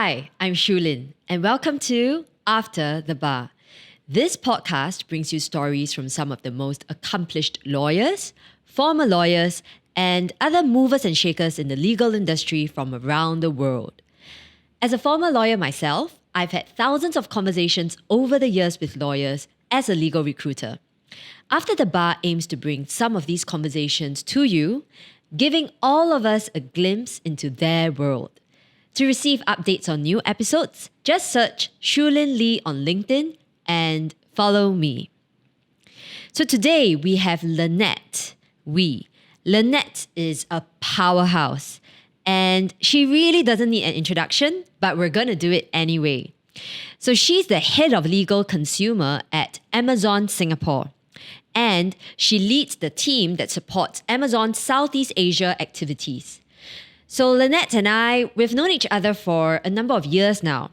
Hi, I'm Shulin, and welcome to After the Bar. This podcast brings you stories from some of the most accomplished lawyers, former lawyers, and other movers and shakers in the legal industry from around the world. As a former lawyer myself, I've had thousands of conversations over the years with lawyers as a legal recruiter. After the Bar aims to bring some of these conversations to you, giving all of us a glimpse into their world. To receive updates on new episodes, just search Shulin Lee on LinkedIn and follow me. So today we have Lynette Ooi. Lynette is a powerhouse and she really doesn't need an introduction, but we're going to do it anyway. So she's the head of legal consumer at Amazon Singapore. And she leads the team that supports Amazon's Southeast Asia activities. So Lynette and I, we've known each other for a number of years now.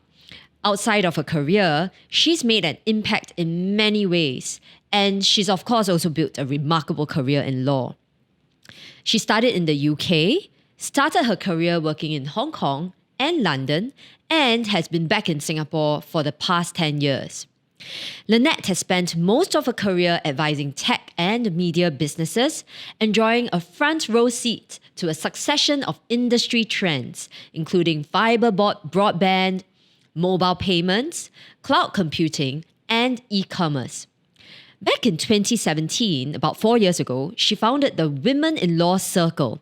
Outside of her career, she's made an impact in many ways. And she's of course also built a remarkable career in law. She started in the UK, started her career working in Hong Kong and London, and has been back in Singapore for the past 10 years. Lynette has spent most of her career advising tech and media businesses, enjoying a front row seat to a succession of industry trends, including fiber broadband, mobile payments, cloud computing, and e-commerce. Back in 2017, about 4 years ago, she founded the Women in Law Circle,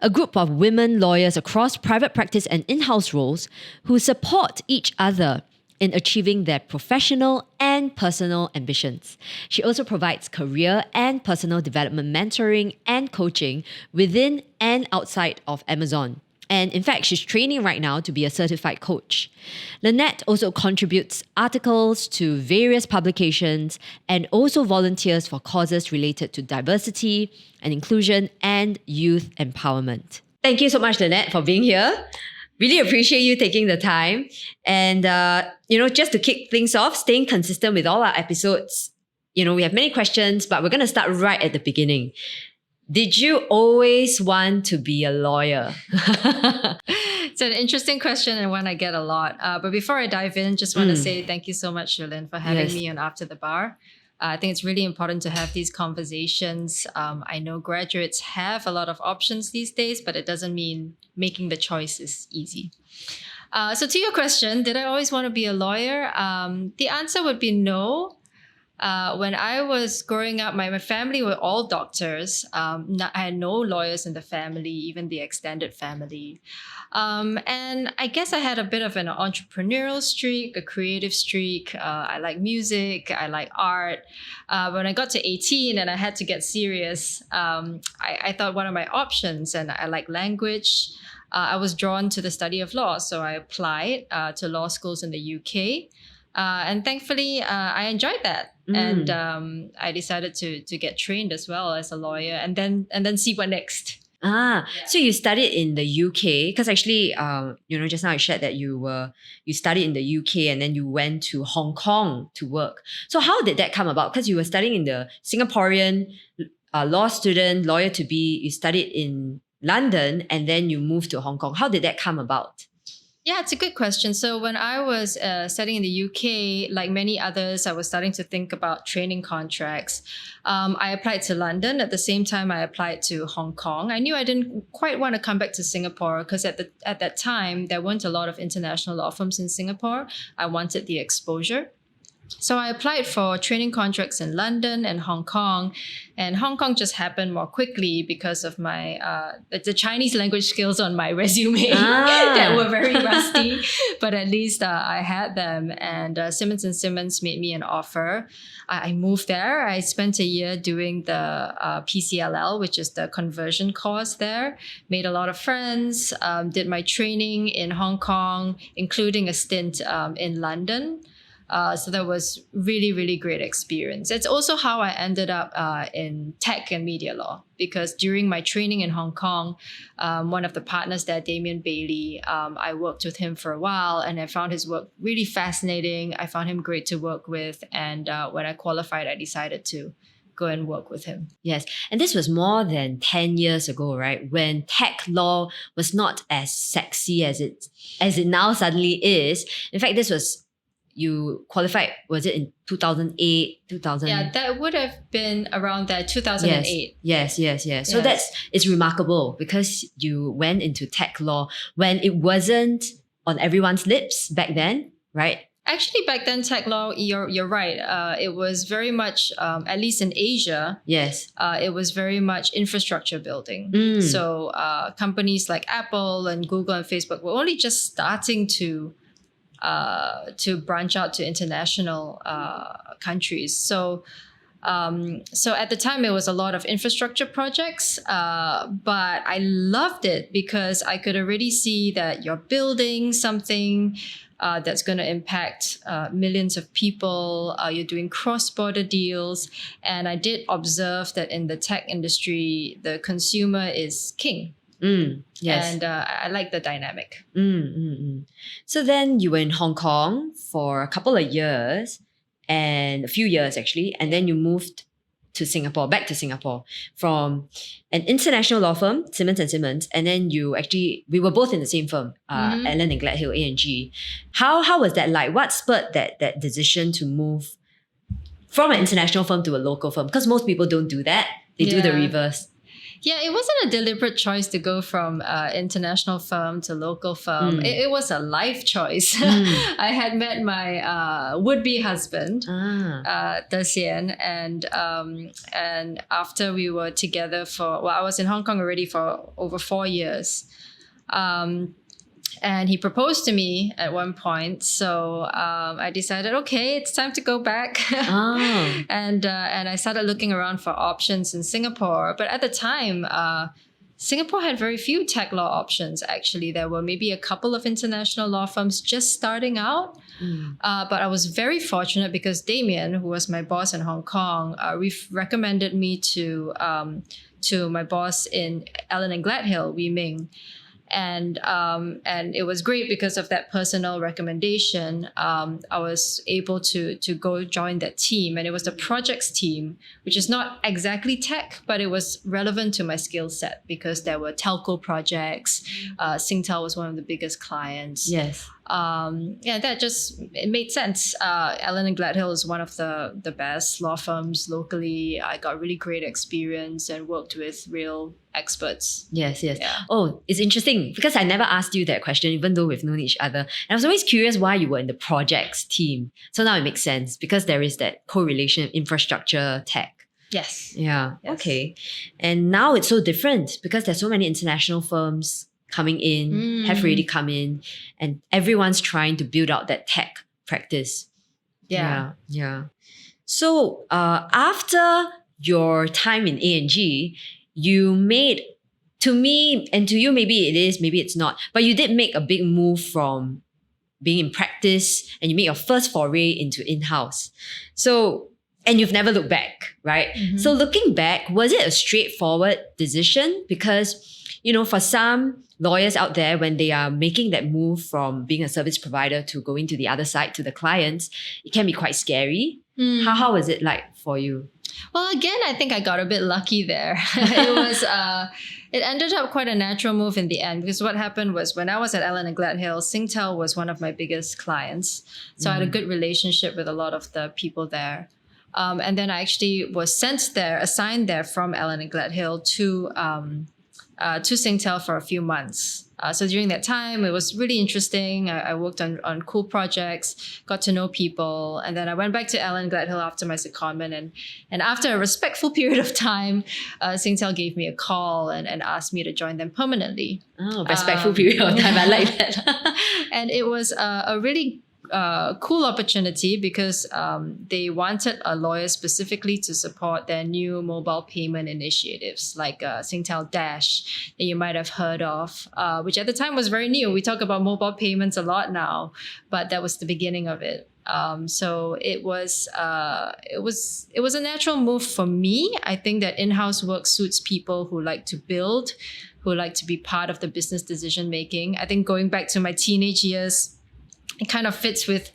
a group of women lawyers across private practice and in-house roles who support each other in achieving their professional and personal ambitions. She also provides career and personal development mentoring and coaching within and outside of Amazon. And in fact, she's training right now to be a certified coach. Lynette also contributes articles to various publications and also volunteers for causes related to diversity and inclusion and youth empowerment. Thank you so much, Lynette, for being here. Really appreciate you taking the time. And, just to kick things off, staying consistent with all our episodes, we have many questions, but we're going to start right at the beginning. Did you always want to be a lawyer? It's an interesting question and one I get a lot. But before I dive in, just want to say thank you so much, Shulin, for having me on After the Bar. I think it's really important to have these conversations. I know graduates have a lot of options these days, but it doesn't mean making the choice is easy. So to your question, did I always want to be a lawyer? The answer would be no. When I was growing up, my family were all doctors. I had no lawyers in the family, even the extended family. And I guess I had a bit of an entrepreneurial streak, a creative streak. I like music, I like art. When I got to 18 and I had to get serious, I thought one of my options, and I like language, I was drawn to the study of law. So I applied to law schools in the UK. And thankfully, I enjoyed that. And I decided to get trained as well as a lawyer and then see what next. So you studied in the UK, because actually, just now I shared that you studied in the UK and then you went to Hong Kong to work. So how did that come about? Because you were studying in the Singaporean law student, lawyer to be, you studied in London and then you moved to Hong Kong. How did that come about? Yeah, it's a good question. So when I was studying in the UK, like many others, I was starting to think about training contracts. I applied to London. At the same time, I applied to Hong Kong. I knew I didn't quite want to come back to Singapore because at that time, there weren't a lot of international law firms in Singapore. I wanted the exposure. So I applied for training contracts in London and Hong Kong. And Hong Kong just happened more quickly because of my the Chinese language skills on my resume that were very rusty. But at least I had them. And Simmons & Simmons made me an offer. I moved there. I spent a year doing the PCLL, which is the conversion course there. Made a lot of friends. Did my training in Hong Kong, including a stint in London. So that was really, really great experience. It's also how I ended up in tech and media law, because during my training in Hong Kong, one of the partners there, Damien Bailey, I worked with him for a while and I found his work really fascinating. I found him great to work with. And when I qualified, I decided to go and work with him. Yes. And this was more than 10 years ago, right? When tech law was not as sexy as it now suddenly is. In fact, this was, you qualified, was it in 2008, 2000? Yeah, that would have been around that 2008. Yes. So it's remarkable because you went into tech law when it wasn't on everyone's lips back then, right? Actually, back then, tech law, you're right. It was very much, at least in Asia, Yes. it was very much infrastructure building. So companies like Apple and Google and Facebook were only just starting to branch out to international countries. So at the time, it was a lot of infrastructure projects, but I loved it because I could already see that you're building something that's going to impact millions of people. You're doing cross-border deals. And I did observe that in the tech industry, the consumer is king. Yes. And I like the dynamic. So then you were in Hong Kong for a couple of years, and a few years actually, and then you moved to Singapore, back to Singapore from an international law firm, Simmons & Simmons, and then we were both in the same firm, Allen & Gladhill, A&G. How was that like? What spurred that decision to move from an international firm to a local firm? Because most people don't do that. They do the reverse. Yeah, it wasn't a deliberate choice to go from international firm to local firm. It was a life choice. I had met my would-be husband, De Xian, and after we were together I was in Hong Kong already for over 4 years. And he proposed to me at one point. So I decided, okay, it's time to go back. And I started looking around for options in Singapore. But at the time, Singapore had very few tech law options, actually. There were maybe a couple of international law firms just starting out. But I was very fortunate because Damien, who was my boss in Hong Kong, recommended me to my boss in Allen & Gladhill, Wee Ming. And it was great because of that personal recommendation. I was able to go join that team, and it was the projects team, which is not exactly tech, but it was relevant to my skill set because there were telco projects. Singtel was one of the biggest clients. Yes. It made sense. Allen & Gladhill is one of the best law firms locally. I got really great experience and worked with real experts. Yes. Yeah. Oh, it's interesting because I never asked you that question, even though we've known each other. And I was always curious why you were in the projects team. So now it makes sense because there is that correlation of infrastructure, tech. Yes. Yeah. Yes. Okay. And now it's so different because there's so many international firms coming in, have already come in, and everyone's trying to build out that tech practice. Yeah. So after your time in A&G, you made, to me and to you, maybe it is, maybe it's not, but you did make a big move from being in practice and you made your first foray into in-house. So, and you've never looked back, right? So looking back, was it a straightforward decision? Because, for some lawyers out there, when they are making that move from being a service provider to going to the other side to the clients, it can be quite scary. How was it like for you? Well, again, I think I got a bit lucky there. It ended up quite a natural move in the end because what happened was when I was at Allen & Gladhill, Singtel was one of my biggest clients. So I had a good relationship with a lot of the people there. And then I actually was assigned there from Allen & Gladhill to Singtel for a few months. So during that time, it was really interesting. I worked on cool projects, got to know people, and then I went back to Allen & Gladhill after my secondment. And after a respectful period of time, Singtel gave me a call and asked me to join them permanently. Oh, respectful period of time. I like that. And it was a really cool opportunity because they wanted a lawyer specifically to support their new mobile payment initiatives like Singtel Dash that you might have heard of, which at the time was very new. We talk about mobile payments a lot now, but that was the beginning of it. So it was a natural move for me. I think that in-house work suits people who like to build, who like to be part of the business decision making. I think going back to my teenage years, it kind of fits with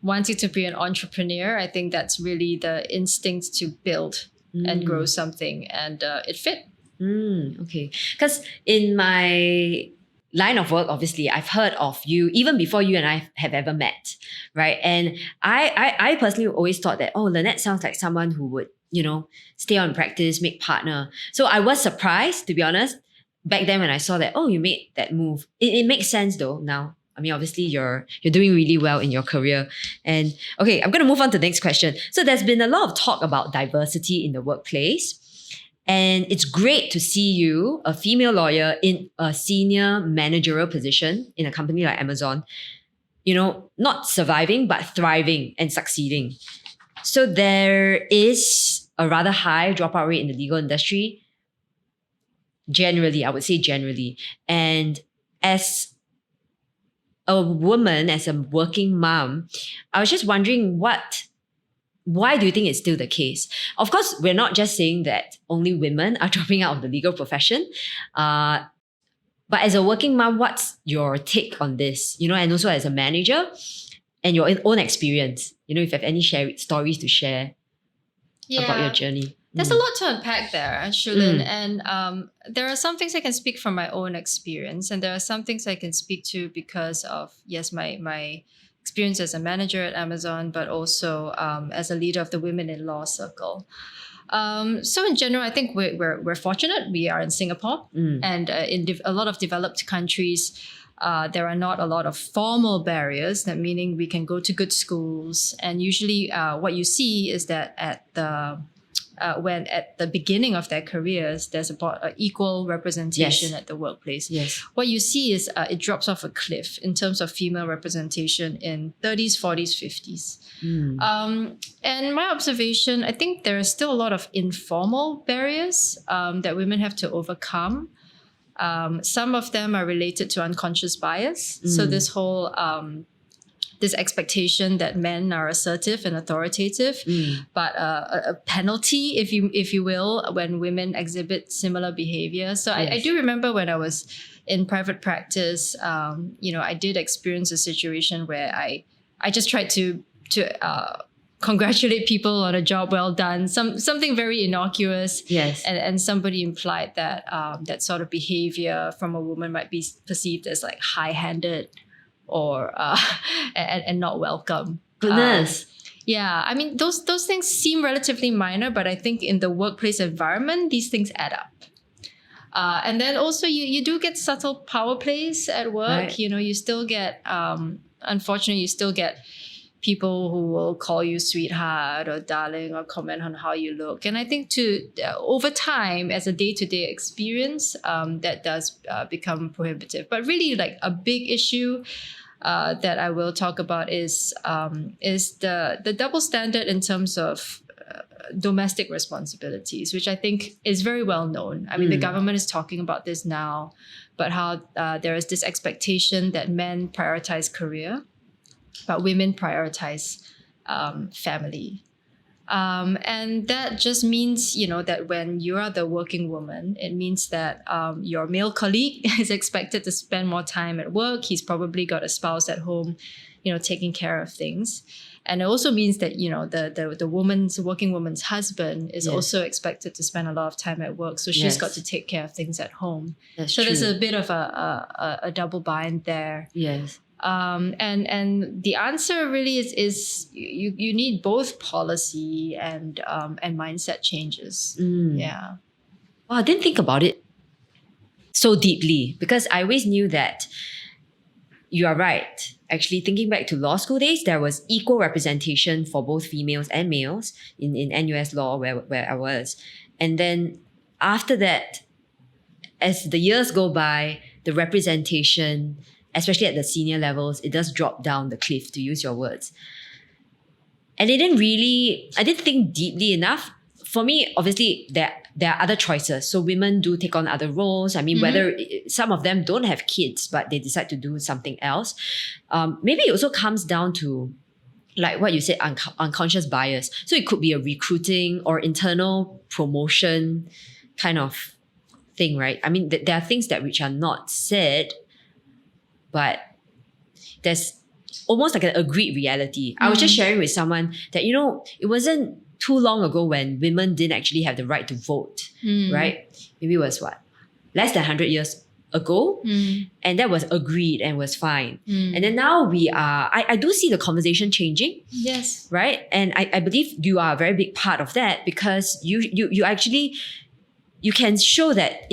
wanting to be an entrepreneur. I think that's really the instinct to build. and grow something, and it fit. Okay. Because in my line of work, obviously, I've heard of you even before you and I have ever met, right? And I personally always thought that, oh, Lynette sounds like someone who would, stay on practice, make partner. So I was surprised, to be honest, back then when I saw that, oh, you made that move. It makes sense though now. I mean, obviously you're doing really well in your career. And okay, I'm going to move on to the next question. So there's been a lot of talk about diversity in the workplace. And it's great to see you, a female lawyer in a senior managerial position in a company like Amazon, not surviving, but thriving and succeeding. So there is a rather high dropout rate in the legal industry. Generally, I would say generally. And as a woman, as a working mom, I was just wondering why do you think it's still the case? Of course, we're not just saying that only women are dropping out of the legal profession. But as a working mom, what's your take on this? And also as a manager and your own experience, if you have any stories to share about your journey. There's a lot to unpack there, Shulin. And there are some things I can speak from my own experience, and there are some things I can speak to because of, yes, my experience as a manager at Amazon, but also as a leader of the Women in Law Circle. So in general, I think we're fortunate. We are in Singapore, and in a lot of developed countries, there are not a lot of formal barriers. That meaning we can go to good schools, and usually what you see is that when at the beginning of their careers, there's about equal representation at the workplace. Yes. What you see is it drops off a cliff in terms of female representation in 30s, 40s, 50s. And my observation, I think there are still a lot of informal barriers that women have to overcome. Some of them are related to unconscious bias. So this whole this expectation that men are assertive and authoritative, but a penalty, if you will, when women exhibit similar behavior. So I do remember when I was in private practice, I did experience a situation where I just tried to congratulate people on a job well done, something very innocuous. Yes. And somebody implied that that sort of behavior from a woman might be perceived as like high-handed or and not welcome. Goodness. I mean, those things seem relatively minor, but I think in the workplace environment, these things add up. And then also you do get subtle power plays at work. Right. You still get, unfortunately, you still get people who will call you sweetheart or darling or comment on how you look. And I think over time, as a day-to-day experience, that does become prohibitive. But really, like a big issue that I will talk about is the double standard in terms of domestic responsibilities, which I think is very well known. I mean, the government is talking about this now, but how there is this expectation that men prioritize career, but women prioritize family. And that just means, that when you are the working woman, it means that your male colleague is expected to spend more time at work. He's probably got a spouse at home, taking care of things. And it also means that, the working woman's husband is also expected to spend a lot of time at work. So she's got to take care of things at home. That's so true. There's a bit of a double bind there. Yes. And the answer really is you need both policy and mindset changes. Yeah. Well, I didn't think about it so deeply because I always knew that you are right. Actually, thinking back to law school days, there was equal representation for both females and males in NUS law where I was. And then after that, as the years go by, the representation, especially at the senior levels, it does drop down the cliff, to use your words. And I didn't think deeply enough. For me, obviously, there are other choices. So women do take on other roles. I mean, whether some of them don't have kids, but they decide to do something else. Maybe it also comes down to, like what you said, unconscious bias. So it could be a recruiting or internal promotion kind of thing, right? I mean, there are things which are not said, but there's almost like an agreed reality. I was just sharing with someone that, it wasn't too long ago when women didn't actually have the right to vote, right? Maybe it was what? Less than 100 years ago. And that was agreed and was fine. And then now I do see the conversation changing. Yes. Right? And I believe you are a very big part of that because you actually, you can show that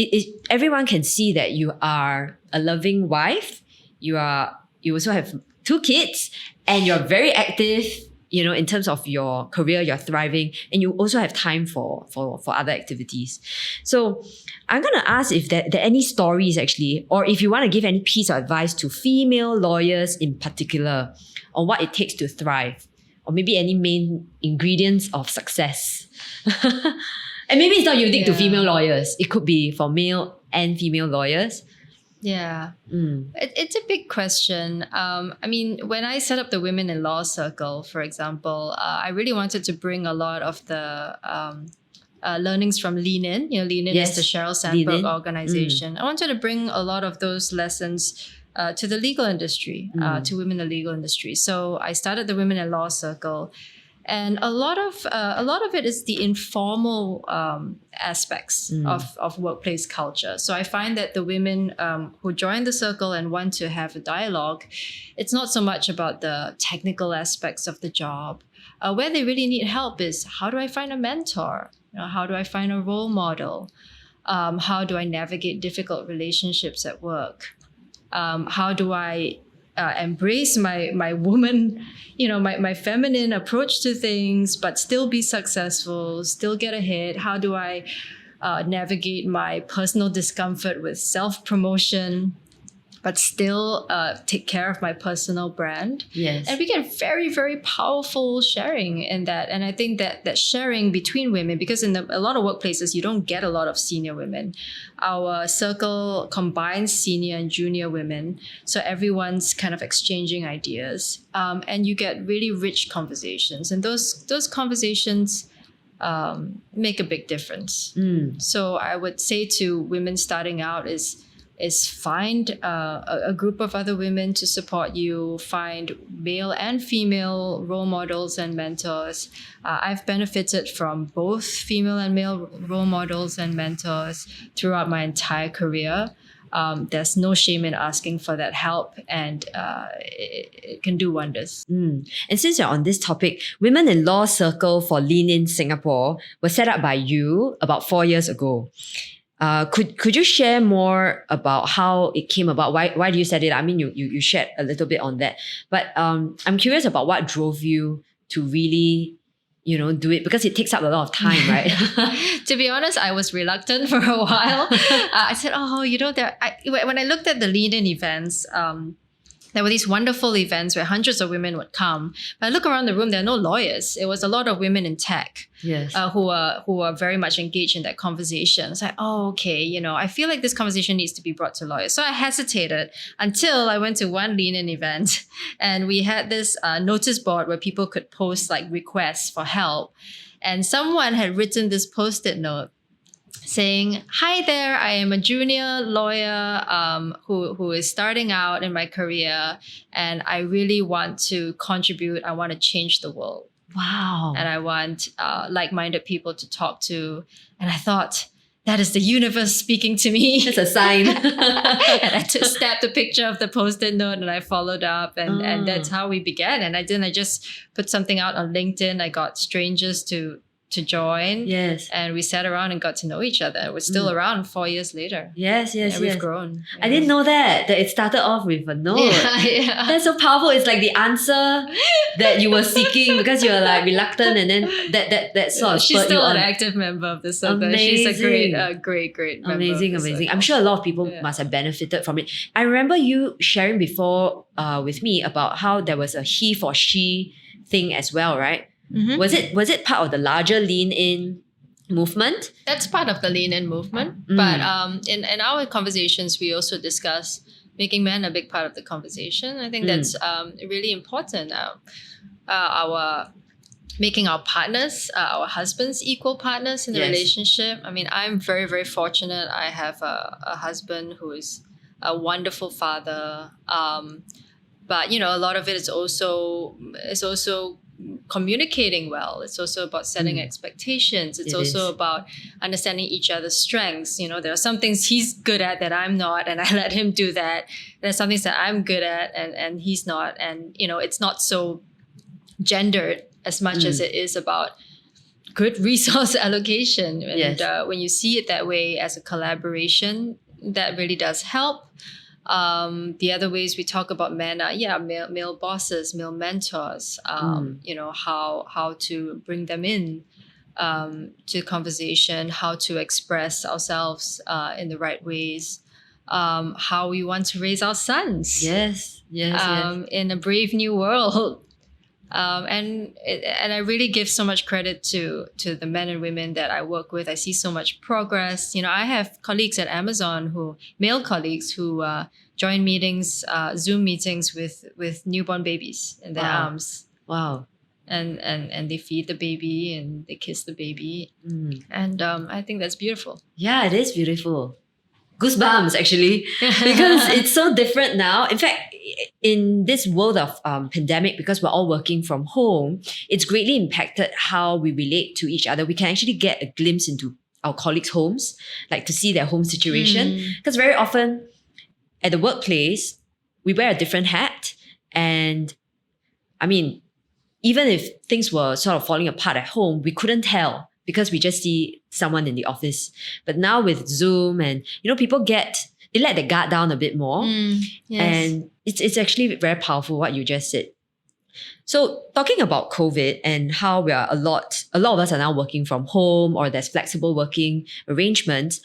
everyone can see that you are a loving wife. You also have 2 kids and you're very active, in terms of your career, you're thriving, and you also have time for other activities. So I'm going to ask if there are any stories actually, or if you want to give any piece of advice to female lawyers in particular on what it takes to thrive, or maybe any main ingredients of success. And maybe it's not unique to female lawyers. It could be for male and female lawyers. Yeah, it's a big question. I mean, when I set up the Women in Law Circle, for example, I really wanted to bring a lot of the learnings from Lean In. Lean In is the Sheryl Sandberg organization. I wanted to bring a lot of those lessons to the legal industry, to women in the legal industry. So I started the Women in Law Circle. And a lot of it is the informal aspects of workplace culture. So I find that the women who join the circle and want to have a dialogue, it's not so much about the technical aspects of the job. Where they really need help is, how do I find a mentor? How do I find a role model? How do I navigate difficult relationships at work? How do I embrace my woman, my feminine approach to things, but still be successful, still get ahead? How do I navigate my personal discomfort with self-promotion, but still take care of my personal brand? Yes. And we get very, very powerful sharing in that. And I think that sharing between women, because in a lot of workplaces, you don't get a lot of senior women. Our circle combines senior and junior women. So everyone's kind of exchanging ideas. And you get really rich conversations. And those conversations make a big difference. So I would say to women starting out is find a group of other women to support you, find male and female role models and mentors. I've benefited from both female and male role models and mentors throughout my entire career. There's no shame in asking for that help, and it can do wonders. And since you're on this topic, Women in Law Circle for Lean In Singapore was set up by you about 4 years ago. Could you share more about how it came about? Why do you set it? I mean, you shared a little bit on that, but I'm curious about what drove you to really, do it, because it takes up a lot of time, right? To be honest, I was reluctant for a while. I said, when I looked at the Lean In events, there were these wonderful events where hundreds of women would come. But I look around the room, there are no lawyers. It was a lot of women in tech who are very much engaged in that conversation. It's like, I feel like this conversation needs to be brought to lawyers. So I hesitated until I went to one Lean In event, and we had this notice board where people could post like requests for help. And someone had written this Post-it note saying, "Hi there, I am a junior lawyer who is starting out in my career, and I really want to contribute. I want to change the world. Wow. And I want like-minded people to talk to." And I thought, that is the universe speaking to me. It's a sign. And I just snapped a picture of the Post-it note and I followed up, and that's how we began. And I just put something out on LinkedIn. I got strangers to join. Yes. And we sat around and got to know each other. We're still around 4 years later. Yes. We've grown. I didn't know that it started off with a note. Yeah. That's so powerful. It's like the answer that you were seeking, because you were like reluctant, and then that sort of She's spurred you still on. an active member of the circle. Amazing. She's a great member. Amazing. Of the circle. I'm sure a lot of people must have benefited from it. I remember you sharing before with me about how there was a he for she thing as well, right? Mm-hmm. Was it part of the larger Lean In movement? That's part of the Lean In movement. But in our conversations, we also discuss making men a big part of the conversation. I think that's really important. Making our partners, our husbands, equal partners in the relationship. I mean, I'm very, very fortunate. I have a husband who is a wonderful father. But a lot of it is also communicating well. It's also about setting expectations. It's also is. about understanding each other's strengths. There are some things he's good at that I'm not, and I let him do that. There's some things that I'm good at and he's not. And, it's not so gendered as much as it is about good resource allocation. And when you see it that way as a collaboration, that really does help. The other ways we talk about men are, male bosses, male mentors, how to bring them in to conversation, how to express ourselves in the right ways, how we want to raise our sons. Yes. In a brave new world. And I really give so much credit to the men and women that I work with. I see so much progress. I have colleagues at Amazon male colleagues who join meetings, Zoom meetings with newborn babies in their arms. Wow. And they feed the baby and they kiss the baby. And I think that's beautiful. Yeah, it is beautiful. Goosebumps, actually, because it's so different now. In fact, in this world of pandemic, because we're all working from home, it's greatly impacted how we relate to each other. We can actually get a glimpse into our colleagues' homes, like to see their home situation. Because very often at the workplace, we wear a different hat. And I mean, even if things were sort of falling apart at home, we couldn't tell because we just see someone in the office. But now with Zoom and, people they let their guard down a bit more. And it's actually very powerful what you just said. So talking about COVID and how we are a lot of us are now working from home or there's flexible working arrangements,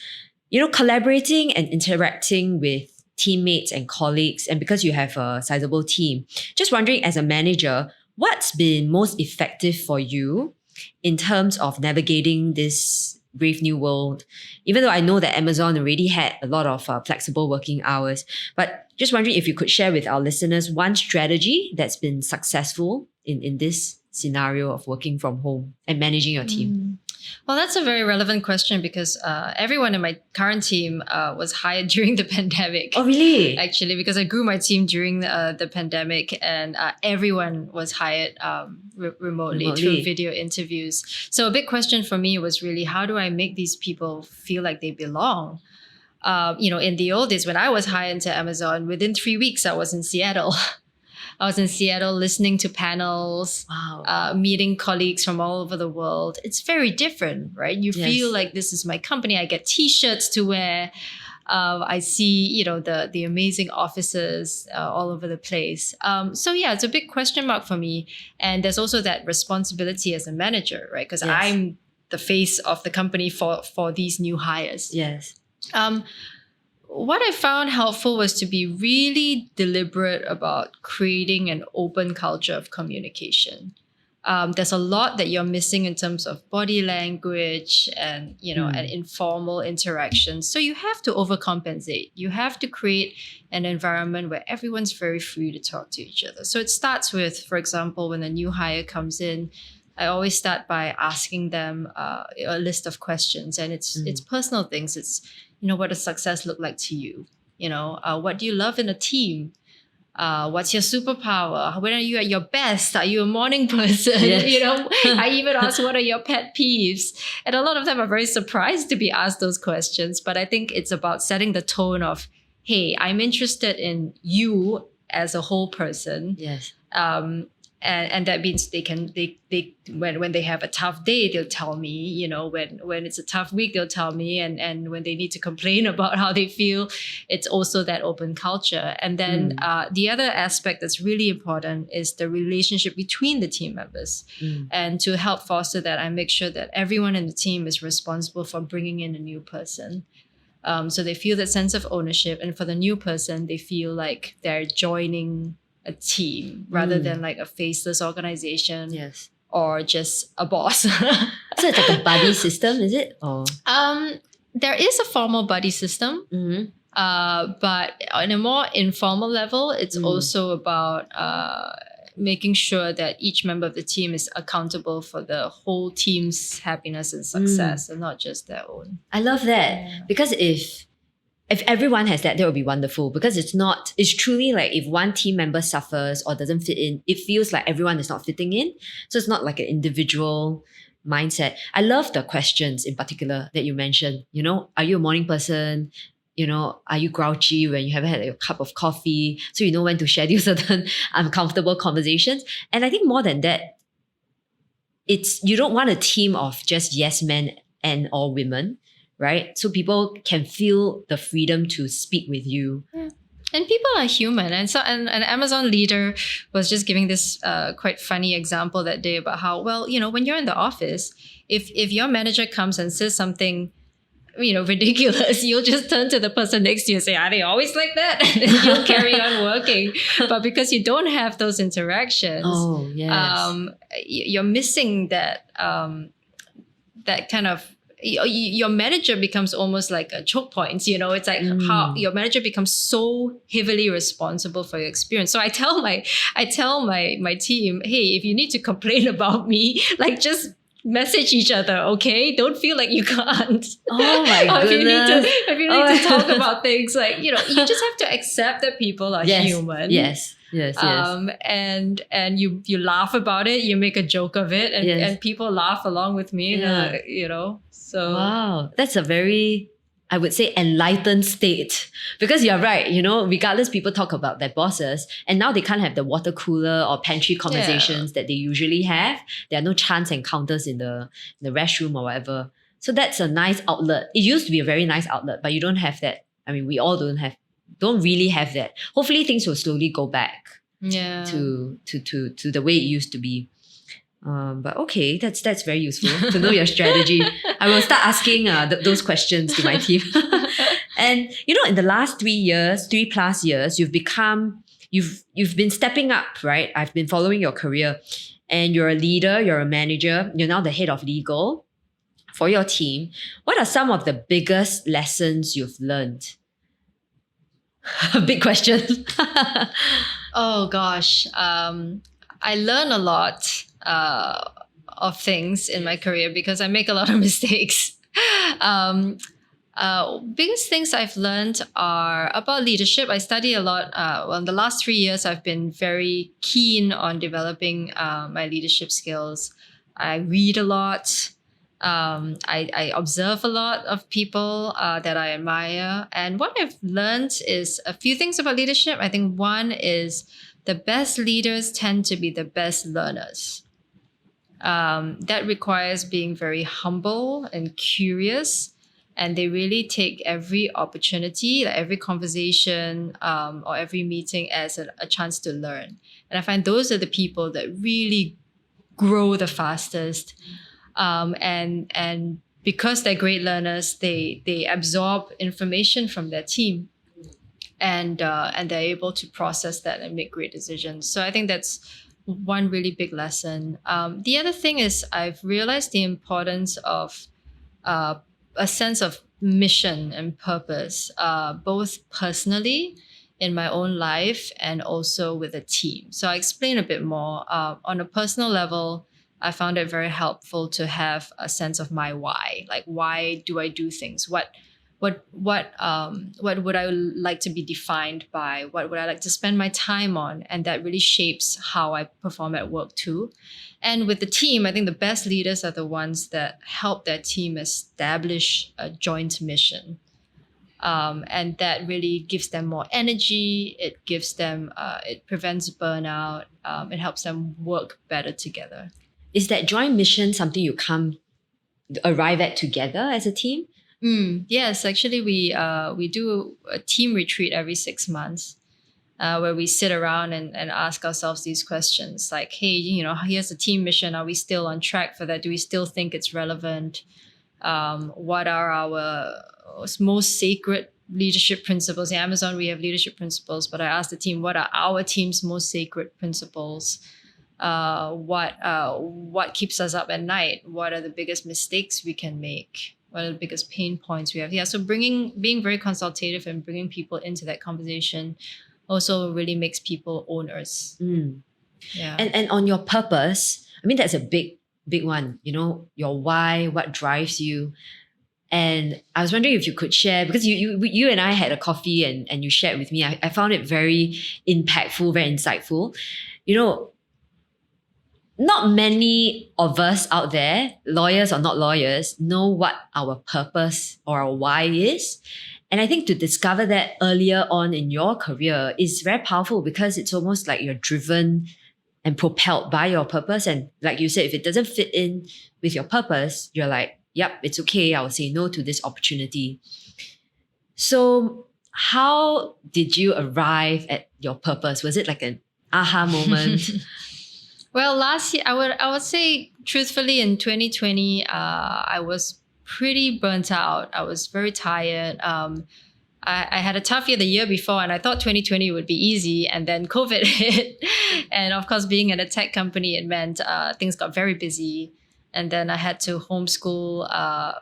collaborating and interacting with teammates and colleagues, and because you have a sizable team, just wondering as a manager, what's been most effective for you in terms of navigating this brave new world? Even though I know that Amazon already had a lot of flexible working hours, but just wondering if you could share with our listeners one strategy that's been successful in this scenario of working from home and managing your team. Well, that's a very relevant question because everyone in my current team was hired during the pandemic. Oh, really? Actually, because I grew my team during the pandemic, and everyone was hired remotely through video interviews. So a big question for me was really, how do I make these people feel like they belong? In the old days when I was hired into Amazon, within 3 weeks I was in Seattle. I was in Seattle listening to panels, meeting colleagues from all over the world. It's very different, right? You feel like this is my company. I get T-shirts to wear. I see, the amazing offices all over the place. It's a big question mark for me. And there's also that responsibility as a manager, right? Because I'm the face of the company for these new hires. Yes. What I found helpful was to be really deliberate about creating an open culture of communication. There's a lot that you're missing in terms of body language and, and informal interactions. So you have to overcompensate. You have to create an environment where everyone's very free to talk to each other. So it starts with, for example, when a new hire comes in, I always start by asking them a list of questions, and it's personal things. It's, what does success look like to you? What do you love in a team? What's your superpower? When are you at your best? Are you a morning person? Yes. I even ask, what are your pet peeves? And a lot of them are very surprised to be asked those questions. But I think it's about setting the tone of, hey, I'm interested in you as a whole person. Yes. And that means when they have a tough day, they'll tell me, when it's a tough week, they'll tell me. And when they need to complain about how they feel, it's also that open culture. And then the other aspect that's really important is the relationship between the team members. And to help foster that, I make sure that everyone in the team is responsible for bringing in a new person. So they feel that sense of ownership. And for the new person, they feel like they're joining a team rather than like a faceless organization or just a boss. So it's like a buddy system, is it? Or there is a formal buddy system, but on a more informal level, it's also about making sure that each member of the team is accountable for the whole team's happiness and success and not just their own. I love that because if if everyone has that, that would be wonderful, because it's truly like if one team member suffers or doesn't fit in, it feels like everyone is not fitting in. So it's not like an individual mindset. I love the questions in particular that you mentioned. Are you a morning person? Are you grouchy when you haven't had a cup of coffee? So you know when to schedule certain uncomfortable conversations. And I think more than that, you don't want a team of just yes men and or women, right? So people can feel the freedom to speak with you. Yeah. And people are human. And so an Amazon leader was just giving this quite funny example that day about how, well, when you're in the office, if your manager comes and says something, ridiculous, you'll just turn to the person next to you and say, are they always like that? And then you'll carry on working. But because you don't have those interactions, Oh, yes. you're missing that that kind of, your manager becomes almost like a choke point. It's like how your manager becomes so heavily responsible for your experience. So I tell my team, hey, if you need to complain about me, like just message each other, okay? Don't feel like you can't. Oh my goodness. If you need to talk about things, like, you just have to accept that people are human. Yes. And you laugh about it, you make a joke of it, and people laugh along with me. Yeah. So Wow, that's a very, I would say, enlightened state. Because you're right, regardless, people talk about their bosses, and now they can't have the water cooler or pantry conversations that they usually have. There are no chance encounters in the restroom or whatever. So that's a nice outlet. It used to be a very nice outlet, but you don't have that. I mean, we all don't really have that. Hopefully things will slowly go back to the way it used to be. But okay, that's very useful to know your strategy. I will start asking those questions to my team. And in the last 3+ years, you've been stepping up, right? I've been following your career, and you're a leader, you're a manager, you're now the head of legal for your team. What are some of the biggest lessons you've learned? Big question. Oh gosh, I learn a lot of things in my career because I make a lot of mistakes. Biggest things I've learned are about leadership. I study a lot. In the last 3 years, I've been very keen on developing my leadership skills. I read a lot. I observe a lot of people that I admire. And what I've learned is a few things about leadership. I think one is the best leaders tend to be the best learners. That requires being very humble and curious. And they really take every opportunity, like every conversation or every meeting as a chance to learn. And I find those are the people that really grow the fastest. And because they're great learners, they absorb information from their team, and they're able to process that and make great decisions. So I think that's one really big lesson. The other thing is I've realized the importance of a sense of mission and purpose, both personally in my own life and also with a team. So I explain a bit more. On a personal level, I found it very helpful to have a sense of my why. Like, why do I do things? What would I like to be defined by? What would I like to spend my time on? And that really shapes how I perform at work too. And with the team, I think the best leaders are the ones that help their team establish a joint mission. And that really gives them more energy. It gives them, it prevents burnout. It helps them work better together. Is that joint mission something you arrive at together as a team? Yes, actually, we do a team retreat every 6 months, where we sit around and ask ourselves these questions like, hey, here's the team mission. Are we still on track for that? Do we still think it's relevant? What are our most sacred leadership principles? In Amazon, we have leadership principles, but I asked the team, what are our team's most sacred principles? What keeps us up at night? What are the biggest mistakes we can make? What are the biggest pain points we have? Yeah, so being very consultative and bringing people into that conversation also really makes people owners. Yeah. And on your purpose, I mean, that's a big one. Your why, what drives you. And I was wondering if you could share, because you and I had a coffee and you shared with me. I found it very impactful, very insightful. You know, not many of us out there, lawyers or not lawyers, know what our purpose or our why is. And I think to discover that earlier on in your career is very powerful, because it's almost like you're driven and propelled by your purpose. And like you said, if it doesn't fit in with your purpose, you're like, yep, it's okay. I'll say no to this opportunity. So how did you arrive at your purpose? Was it like an aha moment? Well, last year, I would say truthfully, in 2020, I was pretty burnt out. I was very tired. I had a tough year the year before, and I thought 2020 would be easy, and then COVID hit. And of course, being at a tech company, it meant things got very busy. And then I had to homeschool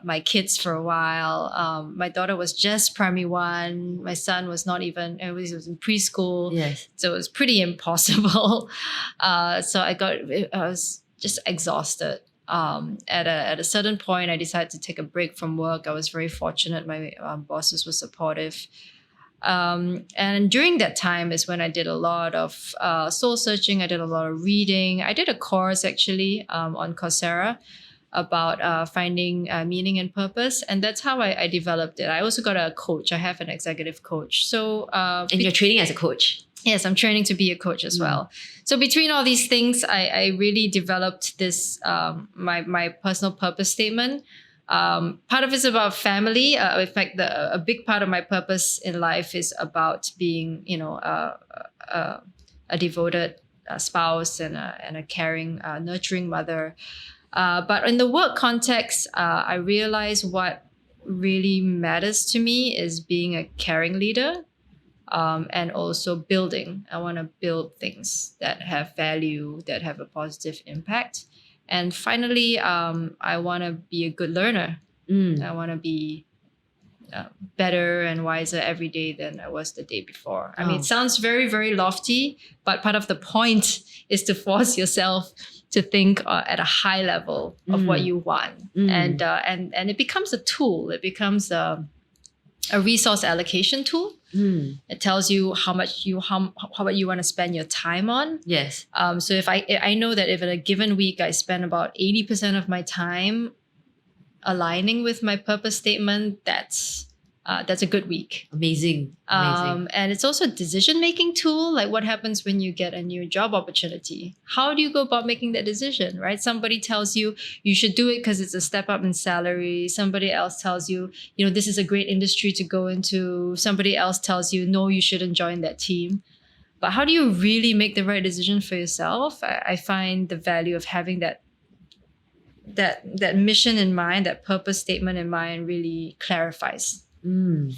my kids for a while. My daughter was just primary one. My son was not even, he was in preschool. Yes. So it was pretty impossible. So I was just exhausted. At a certain point, I decided to take a break from work. I was very fortunate. My bosses were supportive. And during that time is when I did a lot of soul searching. I did a lot of reading. I did a course actually on Coursera about finding meaning and purpose. And that's how I developed it. I also got a coach. I have an executive coach. So and you're training as a coach? Yes, I'm training to be a coach as well. So between all these things, I really developed this, my personal purpose statement. Part of it's about family. In fact, a big part of my purpose in life is about being, a devoted spouse and a caring, nurturing mother. But in the work context, I realized what really matters to me is being a caring leader. And also building. I want to build things that have value, that have a positive impact. And finally, I want to be a good learner. I want to be better and wiser every day than I was the day before. I mean, it sounds very, very lofty, but part of the point is to force yourself to think at a high level of what you want. And it becomes a tool. It becomes a resource allocation tool. It tells you how much you want to spend your time on. Yes. So if I know that if in a given week I spend about 80% of my time aligning with my purpose statement, that's a good week. Amazing. And it's also a decision-making tool. Like what happens when you get a new job opportunity? How do you go about making that decision, right? Somebody tells you you should do it because it's a step up in salary. Somebody else tells you, this is a great industry to go into. Somebody else tells you, no, you shouldn't join that team. But how do you really make the right decision for yourself? I find the value of having that mission in mind, that purpose statement in mind really clarifies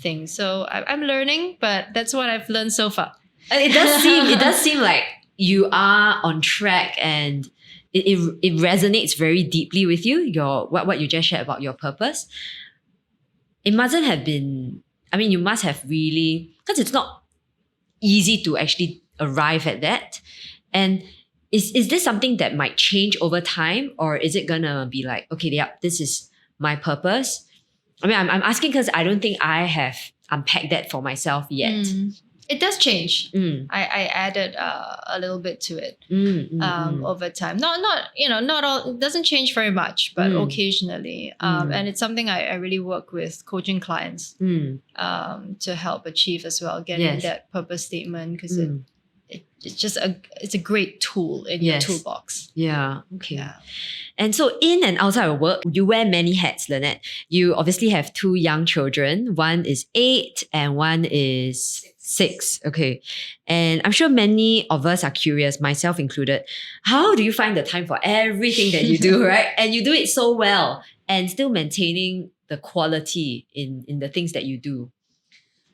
things. So I'm learning, but that's what I've learned so far. It does seem like you are on track, and it resonates very deeply with you, what you just shared about your purpose. It mustn't have been, you must have really, because it's not easy to actually arrive at that. And is this something that might change over time, or is it gonna be like, okay, yeah, this is my purpose? I'm asking because I don't think I have unpacked that for myself yet. It does change. I added a little bit to it over time. Not all. It doesn't change very much, but occasionally. And it's something I really work with coaching clients to help achieve as well, getting that purpose statement, because it's a great tool in your toolbox. Yeah. Okay. Yeah. And so in and outside of work, you wear many hats, Lynette. You obviously have 2 young children. One is 8 and one is 6. Okay. And I'm sure many of us are curious, myself included. How do you find the time for everything that you do, right? And you do it so well and still maintaining the quality in the things that you do.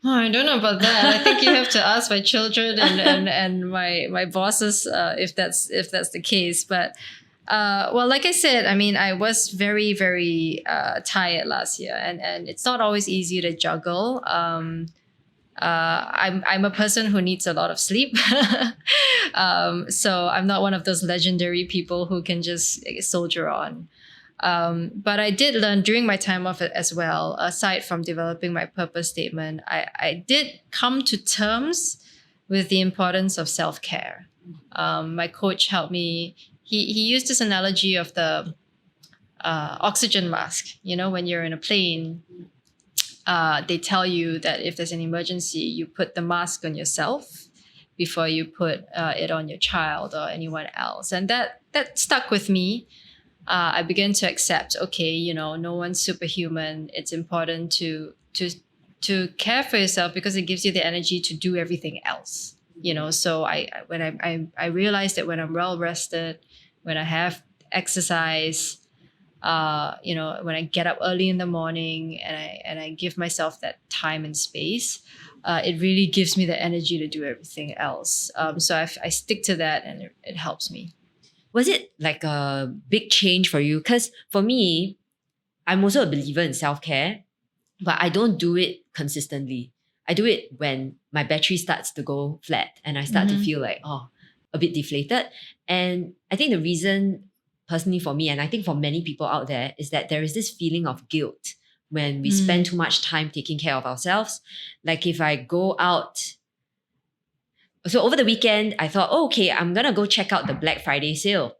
Oh, I don't know about that. I think you have to ask my children and my bosses if that's the case. But well, like I said, I was very, very tired last year, and it's not always easy to juggle. I'm a person who needs a lot of sleep, so I'm not one of those legendary people who can just soldier on. But I did learn during my time off as well, aside from developing my purpose statement, I did come to terms with the importance of self-care. My coach helped me. He used this analogy of the oxygen mask. You know, when you're in a plane, they tell you that if there's an emergency, you put the mask on yourself before you put it on your child or anyone else. And that stuck with me. I began to accept, okay, you know, no one's superhuman. It's important to care for yourself because it gives you the energy to do everything else. You know, so I realized that when I'm well rested, when I have exercise, you know, when I get up early in the morning and I give myself that time and space, it really gives me the energy to do everything else. So I stick to that, and it helps me. Was it like a big change for you? Because for me, I'm also a believer in self-care, but I don't do it consistently. I do it when my battery starts to go flat and I start to feel like, a bit deflated. And I think the reason personally for me, and I think for many people out there, is that there is this feeling of guilt when we spend too much time taking care of ourselves. Like if I go out, so over the weekend, I thought, okay, I'm going to go check out the Black Friday sale,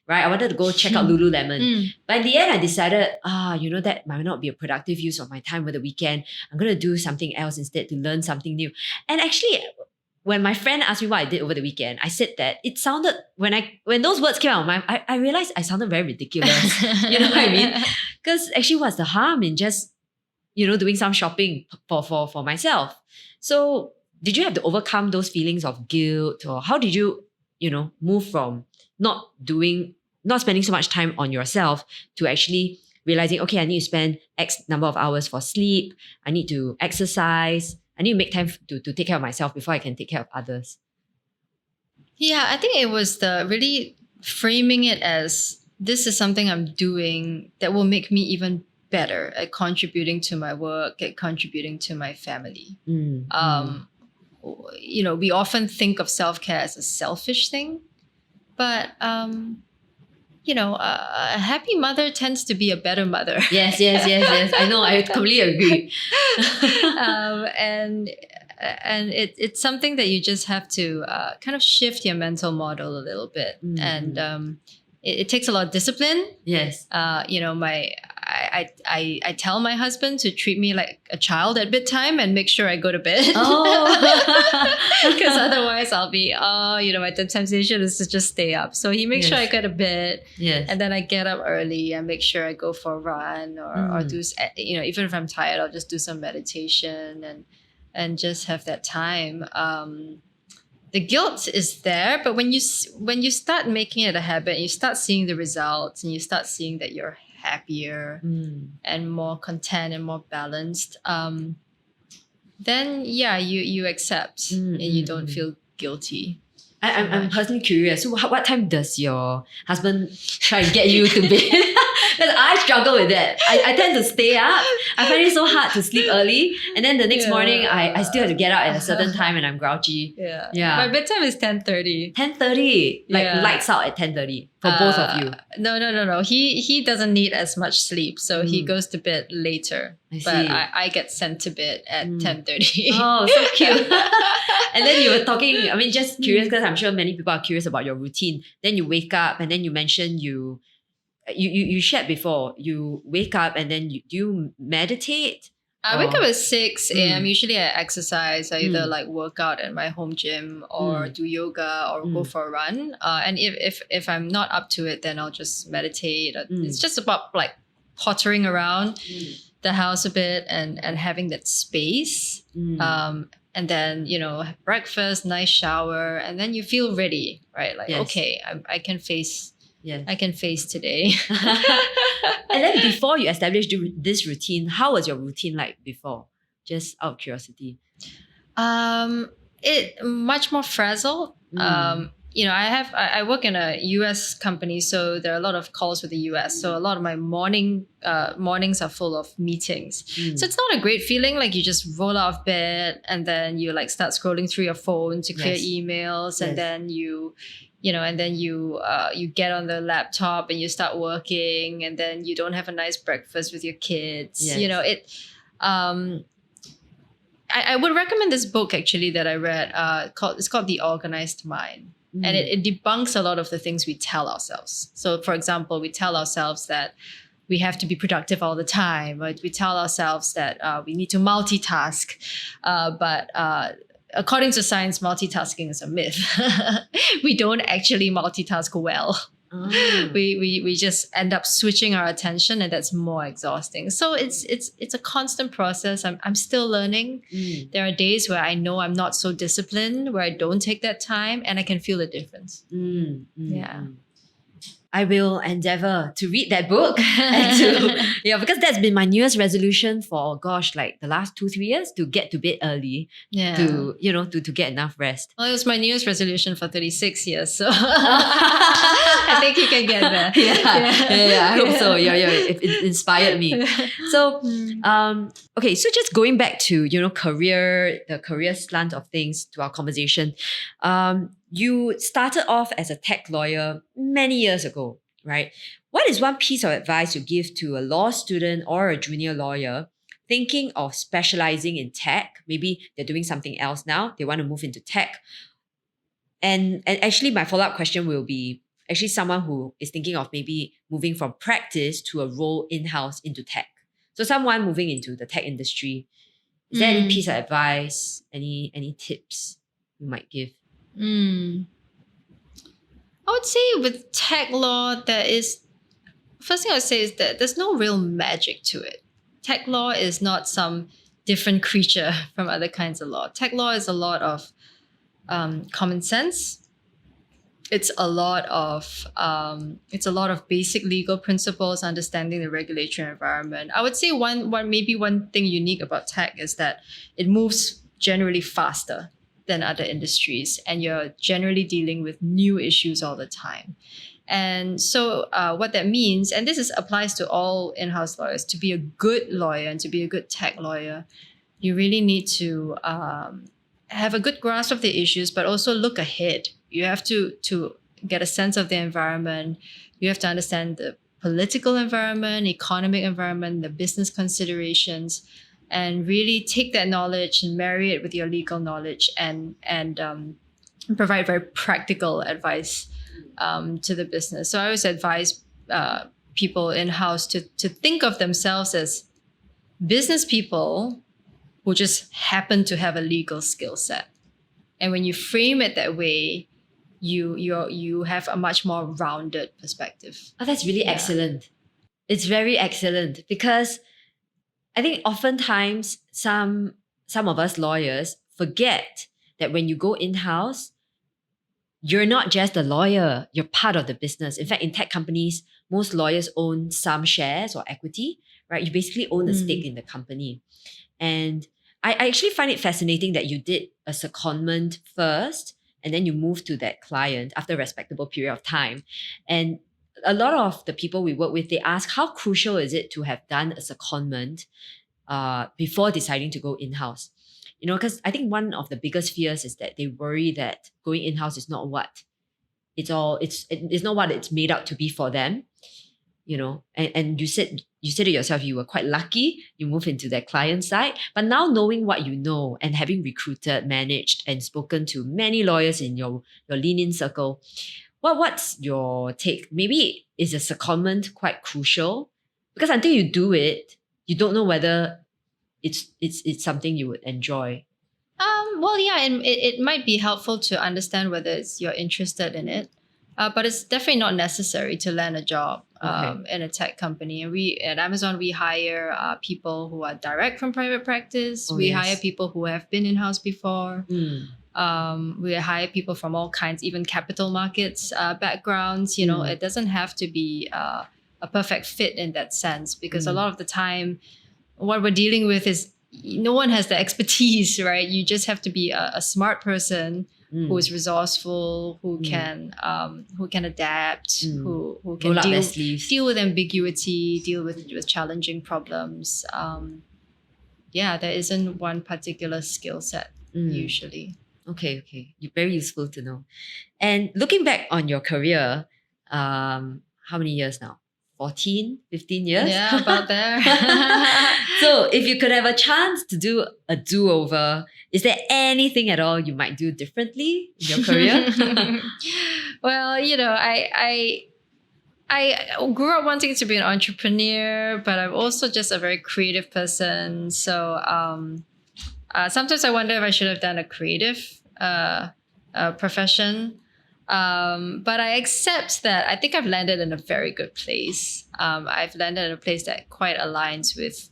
right? I wanted to go check out Lululemon. But in the end, I decided, that might not be a productive use of my time over the weekend. I'm going to do something else instead to learn something new. And actually, when my friend asked me what I did over the weekend, I said that it sounded, when those words came out of my mouth, I realized I sounded very ridiculous. You know what I mean? Because actually, what's the harm in just, doing some shopping for myself? So did you have to overcome those feelings of guilt, or how did you, move from not spending so much time on yourself to actually realizing, okay, I need to spend X number of hours for sleep. I need to exercise. I need to make time to take care of myself before I can take care of others. Yeah, I think it was the really framing it as this is something I'm doing that will make me even better at contributing to my work, at contributing to my family. We often think of self-care as a selfish thing, but a happy mother tends to be a better mother. Yes. I know. I completely agree. And it's something that you just have to kind of shift your mental model a little bit. And it takes a lot of discipline. Yes. I tell my husband to treat me like a child at bedtime and make sure I go to bed. Because otherwise I'll be, my temptation is to just stay up. So he makes sure I go to bed. Yes. And then I get up early and make sure I go for a run or do, even if I'm tired, I'll just do some meditation and just have that time. The guilt is there, but when you start making it a habit, you start seeing the results and you start seeing that you're happier and more content and more balanced, then you accept and you don't feel guilty. I'm personally curious. So what time does your husband try to get you to bed? Because I struggle with that. I tend to stay up. I find it so hard to sleep early. And then the next morning, I still have to get out at a certain time and I'm grouchy. Yeah. My bedtime is 10:30. 10:30? Lights out at 10:30 for both of you? No. He doesn't need as much sleep. So he goes to bed later. But I get sent to bed at 10:30. Oh, so cute. And then you were talking, just curious because I'm sure many people are curious about your routine. Then you wake up and then you mentioned you shared before, you wake up and then do you meditate? I wake up at 6 a.m. Usually I exercise. I either work out at my home gym or do yoga or go for a run. And if I'm not up to it, then I'll just meditate. It's just about pottering around the house a bit and having that space. And then, breakfast, nice shower, and then you feel ready, right? Okay, I can face today. And then before you established this routine, how was your routine like before? Just out of curiosity. It much more frazzled. I work in a US company, so there are a lot of calls with the US. So a lot of my mornings are full of meetings. So it's not a great feeling. You just roll out of bed and then you start scrolling through your phone to clear emails, and then you and then you get on the laptop and you start working, and then you don't have a nice breakfast with your kids. Um, I would recommend this book actually that I read. It's called The Organized Mind. And it debunks a lot of the things we tell ourselves. So, for example, we tell ourselves that we have to be productive all the time. Or we tell ourselves that we need to multitask. But according to science, multitasking is a myth. We don't actually multitask well. We just end up switching our attention, and that's more exhausting. So it's a constant process. I'm still learning. There are days where I know I'm not so disciplined, where I don't take that time, and I can feel the difference. Yeah. I will endeavor to read that book because that's been my New Year's resolution for like the last 2-3 years, to get to bed early, to get enough rest. Well, it was my New Year's resolution for 36 years, so I think you can get there. Yeah, I hope so. Yeah, it inspired me. So, okay, so just going back to the career slant of things to our conversation. You started off as a tech lawyer many years ago, right? What is one piece of advice you give to a law student or a junior lawyer thinking of specializing in tech? Maybe they're doing something else now, they want to move into tech. And actually, my follow-up question will be actually someone who is thinking of maybe moving from practice to a role in-house into tech. So someone moving into the tech industry, is there any piece of advice, any tips you might give? I would say with tech law, first thing I would say is that there's no real magic to it. Tech law is not some different creature from other kinds of law. Tech law is a lot of common sense. It's a lot of basic legal principles, understanding the regulatory environment. I would say one thing unique about tech is that it moves generally faster than other industries, and you're generally dealing with new issues all the time. And so what that means, and this applies to all in-house lawyers, to be a good lawyer and to be a good tech lawyer, you really need to have a good grasp of the issues, but also look ahead. You have to get a sense of the environment. You have to understand the political environment, economic environment, the business considerations, and really take that knowledge and marry it with your legal knowledge and provide very practical advice to the business. So I always advise people in-house to think of themselves as business people who just happen to have a legal skill set. And when you frame it that way, you have a much more rounded perspective. Oh, that's really excellent. It's very excellent, because I think oftentimes some of us lawyers forget that when you go in-house, you're not just a lawyer, you're part of the business. In fact, in tech companies, most lawyers own some shares or equity, right? You basically own a stake in the company. And I actually find it fascinating that you did a secondment first, and then you moved to that client after a respectable period of time. And a lot of the people we work with, they ask, how crucial is it to have done a secondment before deciding to go in-house? Because I think one of the biggest fears is that they worry that going in-house is not what it's not what it's made out to be for them. And you said to yourself, you were quite lucky, you moved into that client side. But now, knowing what you know and having recruited, managed, and spoken to many lawyers in your lean-in circle, what's your take? Maybe is a secondment quite crucial? Because until you do it, you don't know whether it's something you would enjoy. Well, yeah, and it might be helpful to understand whether you're interested in it. But it's definitely not necessary to land a job in a tech company. And we at Amazon, we hire people who are direct from private practice. We hire people who have been in-house before. We hire people from all kinds, even capital markets backgrounds. It doesn't have to be a perfect fit in that sense, because a lot of the time, what we're dealing with is no one has the expertise, right? You just have to be a smart person who is resourceful, who can adapt, who can deal with ambiguity, deal with challenging problems. There isn't one particular skill set usually. Okay. Very useful to know. And looking back on your career, how many years now? 14, 15 years? Yeah, about there. So if you could have a chance to do a do-over, is there anything at all you might do differently in your career? Well, I grew up wanting to be an entrepreneur, but I'm also just a very creative person. So sometimes I wonder if I should have done a creative profession. But I accept that I think I've landed in a very good place. I've landed in a place that quite aligns with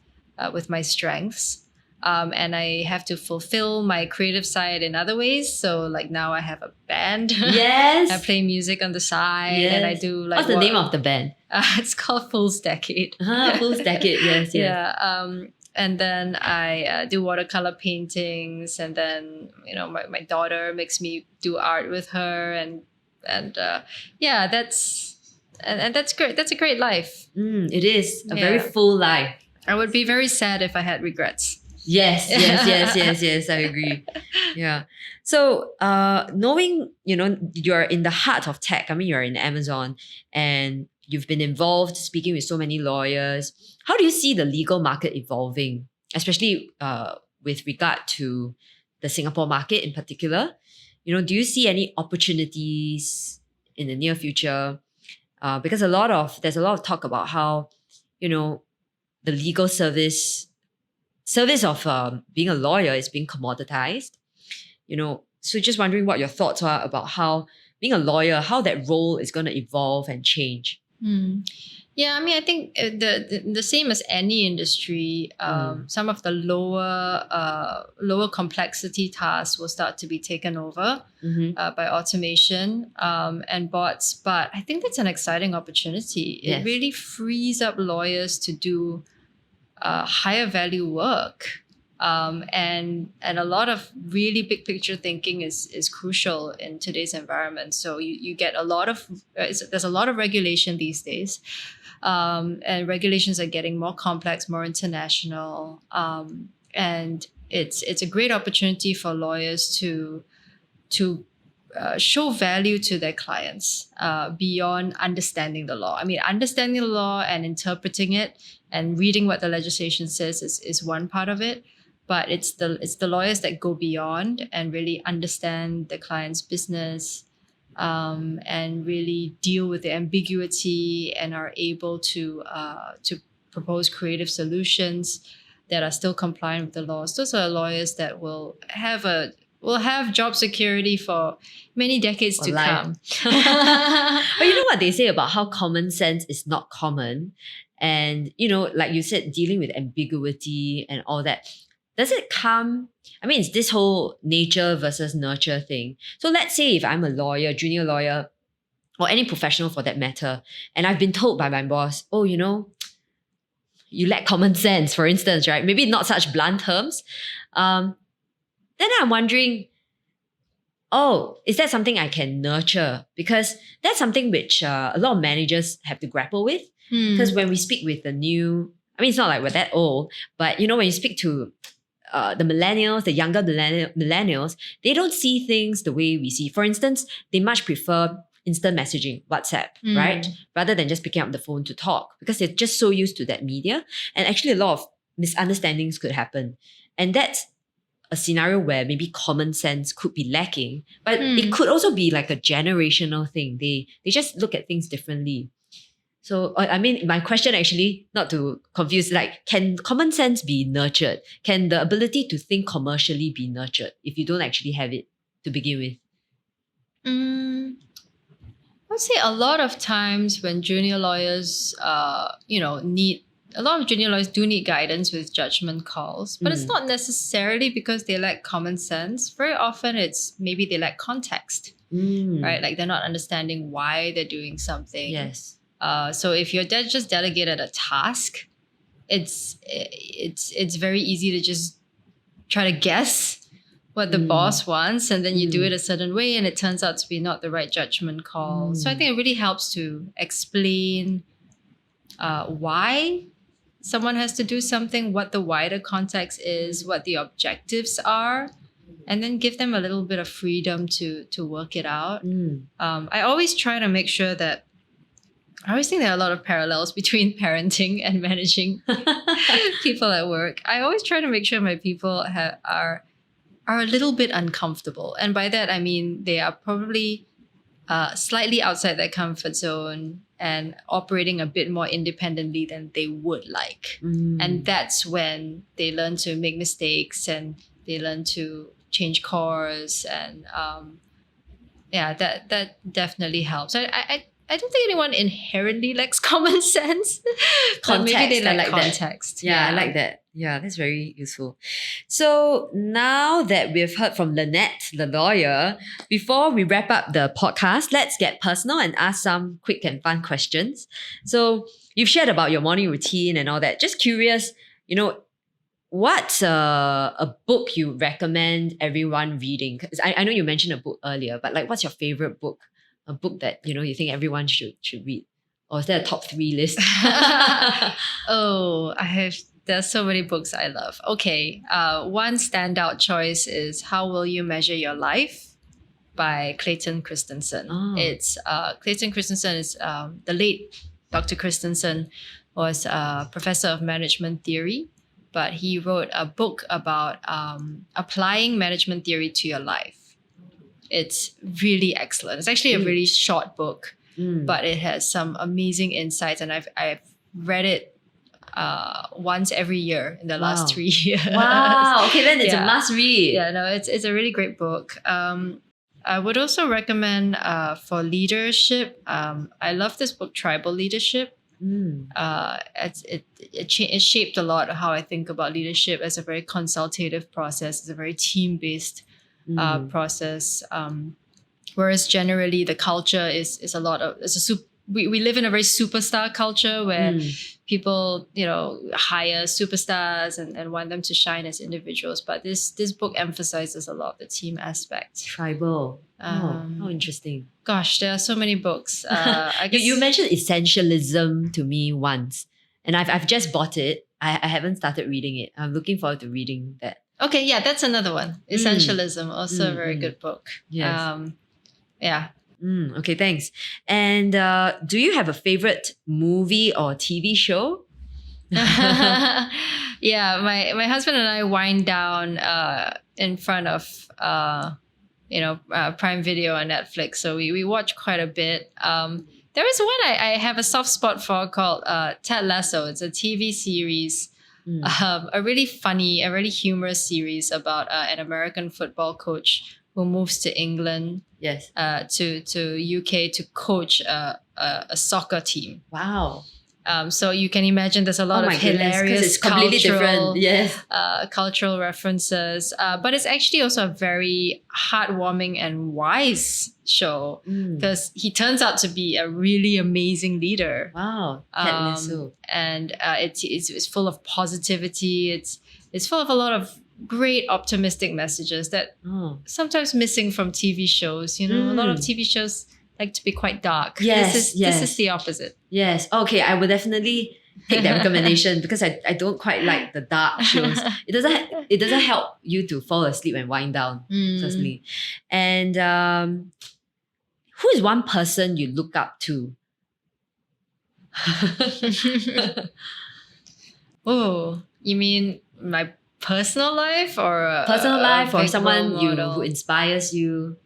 my strengths. And I have to fulfill my creative side in other ways. So like now I have a band. Yes. I play music on the side, Yes. and I do like What's the name of the band? it's called Fool's Decade. Fool's Decade. Yes. Yeah. And then I do watercolor paintings, and then my daughter makes me do art with her, and yeah, that's great. That's a great life. It is a Yeah. very full life. I would be very sad if I had regrets. Yes. I agree. Yeah. So, knowing you're in the heart of tech. I mean, you're in Amazon, and you've been involved speaking with so many lawyers. How do you see the legal market evolving, especially with regard to the Singapore market in particular? Do you see any opportunities in the near future? Because there's a lot of talk about how the legal service of being a lawyer is being commoditized. So just wondering what your thoughts are about how being a lawyer, how that role is going to evolve and change. Yeah, I mean, I think the same as any industry, some of the lower complexity tasks will start to be taken over by automation and bots. But I think that's an exciting opportunity. Yes. It really frees up lawyers to do higher value work. And a lot of really big picture thinking is crucial in today's environment. So you get a lot of there's a lot of regulation these days, and regulations are getting more complex, more international, and it's a great opportunity for lawyers to show value to their clients beyond understanding the law. I mean, understanding the law and interpreting it and reading what the legislation says is one part of it. But it's the lawyers that go beyond and really understand the client's business, and really deal with the ambiguity and are able to propose creative solutions that are still compliant with the laws. Those are lawyers that will have job security for many decades to come. But you know what they say about how common sense is not common, and like you said, dealing with ambiguity and all that. Does it come? I mean, it's this whole nature versus nurture thing. So let's say if I'm a lawyer, junior lawyer, or any professional for that matter, and I've been told by my boss, oh, you lack common sense, for instance, right? Maybe not such blunt terms. Then I'm wondering, is that something I can nurture? Because that's something which a lot of managers have to grapple with. Because when we speak with it's not like we're that old, but when you speak to the millennials, the younger millennials, they don't see things the way we see. For instance, they much prefer instant messaging, WhatsApp, right? Rather than just picking up the phone to talk, because they're just so used to that media. And actually a lot of misunderstandings could happen. And that's a scenario where maybe common sense could be lacking, but it could also be like a generational thing. They just look at things differently. So, I mean, my question actually, not to confuse, like, can common sense be nurtured? Can the ability to think commercially be nurtured if you don't actually have it to begin with? I would say a lot of times when junior lawyers, need a lot of junior lawyers do need guidance with judgment calls, but it's not necessarily because they lack common sense. Very often it's maybe they lack context, right? Like they're not understanding why they're doing something. Yes. So if you're just delegated a task, it's very easy to just try to guess what the boss wants, and then you do it a certain way, and it turns out to be not the right judgment call. So I think it really helps to explain why someone has to do something, what the wider context is, what the objectives are, and then give them a little bit of freedom to work it out. Mm. I always try to make sure that I always think there are a lot of parallels between parenting and managing people at work. I always try to make sure my people are a little bit uncomfortable, and by that I mean they are probably slightly outside their comfort zone and operating a bit more independently than they would like. And that's when they learn to make mistakes and they learn to change course, and that definitely helps. I don't think anyone inherently lacks common sense. But maybe they I lack like that. context. Yeah, I like that. Yeah, that's very useful. So now that we've heard from Lynette, the lawyer, before we wrap up the podcast, let's get personal and ask some quick and fun questions. So you've shared about your morning routine and all that. Just curious, what's a book you recommend everyone reading? 'Cause I know you mentioned a book earlier, but like, what's your favorite book? A book that you think everyone should read, or is there a top 3 list? There's so many books I love. Okay, one standout choice is How Will You Measure Your Life by Clayton Christensen. Oh. It's Clayton Christensen is the late Dr. Christensen was a professor of management theory, but he wrote a book about applying management theory to your life. It's really excellent. It's actually a really short book, but it has some amazing insights, and I've read it once every year in the last 3 years. Wow. Okay, then it's a must read. Yeah, no, it's a really great book. I would also recommend for leadership. I love this book, Tribal Leadership. It shaped a lot of how I think about leadership as a very consultative process. It's a very team-based process. Whereas generally the culture is a lot of we live in a very superstar culture where people hire superstars and want them to shine as individuals. But this book emphasizes a lot of the team aspect. Tribal. How interesting. Gosh, there are so many books. I guess You mentioned essentialism to me once, and I've just bought it. I haven't started reading it. I'm looking forward to reading that. Okay, yeah, that's another one. Essentialism, also a very good book. Yes. Yeah. Okay, thanks. And do you have a favorite movie or TV show? Yeah, my husband and I wind down in front of Prime Video on Netflix, so we watch quite a bit. There is one I have a soft spot for called Ted Lasso. It's a TV series. A really funny, a really humorous series about an American football coach who moves to England, Yes. to UK to coach a soccer team. Wow. So you can imagine there's a lot of hilarious it's completely different. Yes. cultural references, but it's actually also a very heartwarming and wise show because he turns out to be a really amazing leader. Wow. Ted Lasso. And it's full of positivity. It's full of a lot of great optimistic messages that sometimes missing from TV shows. A lot of TV shows like to be quite dark. Yes, This is the opposite. Yes. Okay, I would definitely take that recommendation because I don't quite like the dark shows. It doesn't help you to fall asleep and wind down, personally. And who is one person you look up to? Oh, you mean my personal life or Personal life or big someone role model? who inspires you?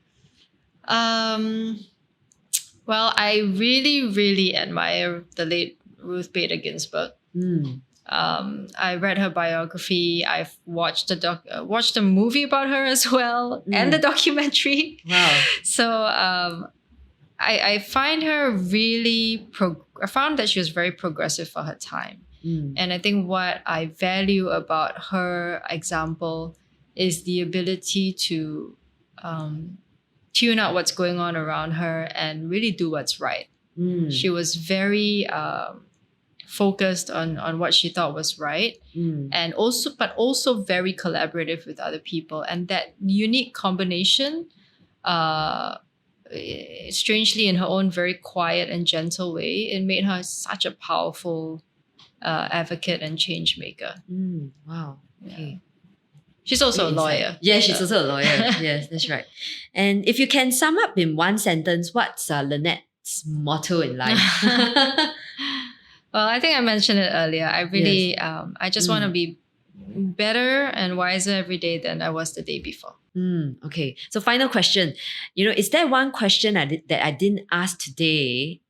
Well, I really, really admire the late Ruth Bader Ginsburg. I read her biography. I've watched watched a movie about her as well, and the documentary. Wow. So I find her really. I found that she was very progressive for her time, and I think what I value about her example is the ability to tune out what's going on around her and really do what's right. She was very focused on what she thought was right, and also very collaborative with other people. And that unique combination, strangely in her own very quiet and gentle way, it made her such a powerful advocate and change maker. Wow. Okay. She's also a insight. lawyer. Yeah, she's also a lawyer. Yes, that's right. And if you can sum up in one sentence, what's Lynette's motto in life? Well, I think I mentioned it earlier. I really, I just want to be better and wiser every day than I was the day before. Okay. So final question. Is there one question that I didn't ask today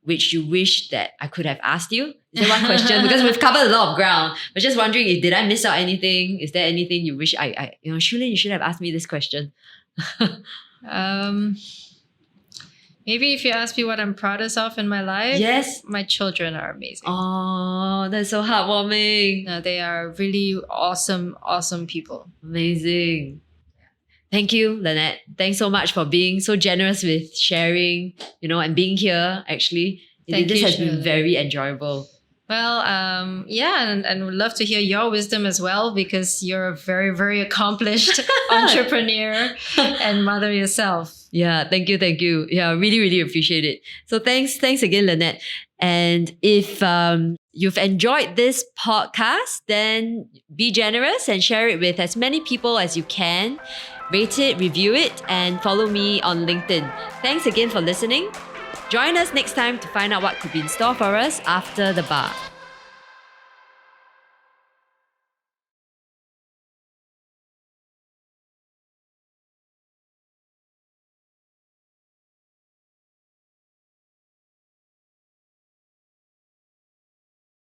which you wish that I could have asked you? Is there one question? Because we've covered a lot of ground. But just wondering, did I miss out anything? Is there anything you wish Shulin, you should have asked me this question. Maybe if you ask me what I'm proudest of in my life, yes, my children are amazing. Oh, that's so heartwarming. No, they are really awesome, awesome people. Amazing. Thank you, Lynette. Thanks so much for being so generous with sharing, and being here, actually. This has been very enjoyable. Well, and would love to hear your wisdom as well, because you're a very, very accomplished entrepreneur and mother yourself. Yeah, thank you. Yeah, really, really appreciate it. So thanks again, Lynette. And if you've enjoyed this podcast, then be generous and share it with as many people as you can. Rate it, review it, and follow me on LinkedIn. Thanks again for listening. Join us next time to find out what could be in store for us after the bar.